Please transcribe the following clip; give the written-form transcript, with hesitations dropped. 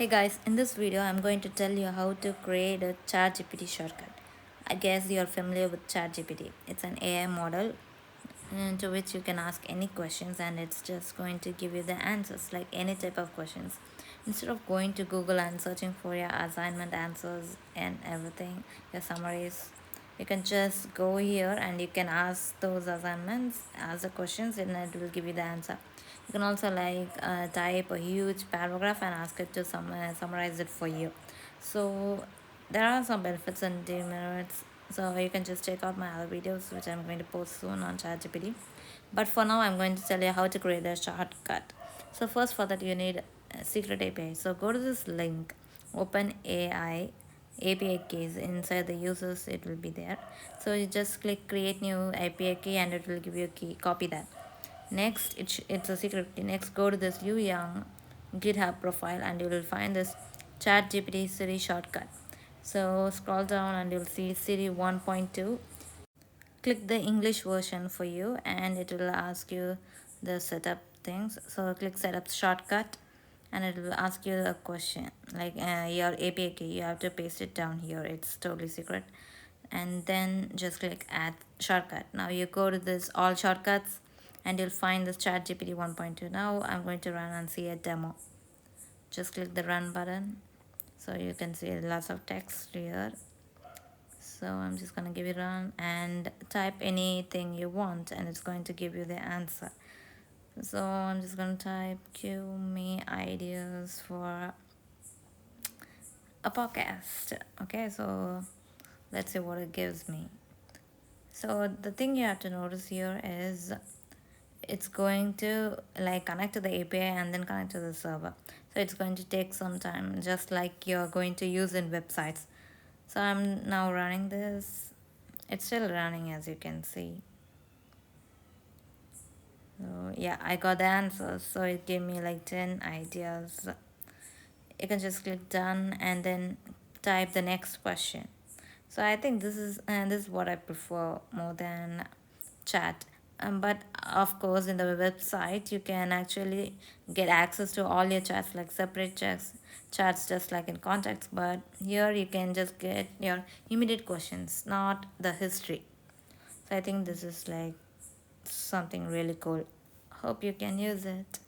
Hey guys, in this video I'm going to tell you how to create a ChatGPT shortcut. I guess you're familiar with ChatGPT. It's an AI model to which you can ask any questions and it's just going to give you the answers like any type of questions. Instead of going to Google and searching for your assignment answers and everything, your summaries, you can just go here and you can ask those assignments, ask the questions, and it will give you the answer. You can also type a huge paragraph and ask it to summarize it for you. So there are some benefits and demerits, so you can just check out my other videos which I'm going to post soon on ChatGPT. But for now I'm going to tell you how to create a shortcut. So first, for that you need a secret API. So go to this link, open AI API keys. Inside the users it will be there. So you just click create new API key and it will give you a key. Copy that. Next, it's a secret key. Next, go to this you young GitHub profile and you will find this ChatGPT Siri shortcut. So scroll down and you'll see Siri 1.2. Click the English version for you and it will ask you the setup things. So click setup shortcut and it will ask you a question like your API key. You have to paste it down here. It's totally secret. And then just click add shortcut. Now you go to this all shortcuts and you'll find this ChatGPT 1.2. Now I'm going to run and see a demo. Just click the run button. So you can see lots of text here. So I'm just going to give it a run and type anything you want and it's going to give you the answer. So I'm just going to type give me ideas for a podcast. Okay, so let's see what it gives me. So the thing you have to notice here is it's going to like connect to the API and then connect to the server. So it's going to take some time, just like you're going to use in websites. So I'm now running this. It's still running, as you can see. So yeah, I got the answers. So it gave me like 10 ideas. You can just click done and then type the next question. So I think this is what I prefer more than chat. But of course, in the website, you can actually get access to all your chats, like separate chats just like in contacts. But here you can just get your immediate questions, not the history. So I think this is like something really cool. Hope you can use it.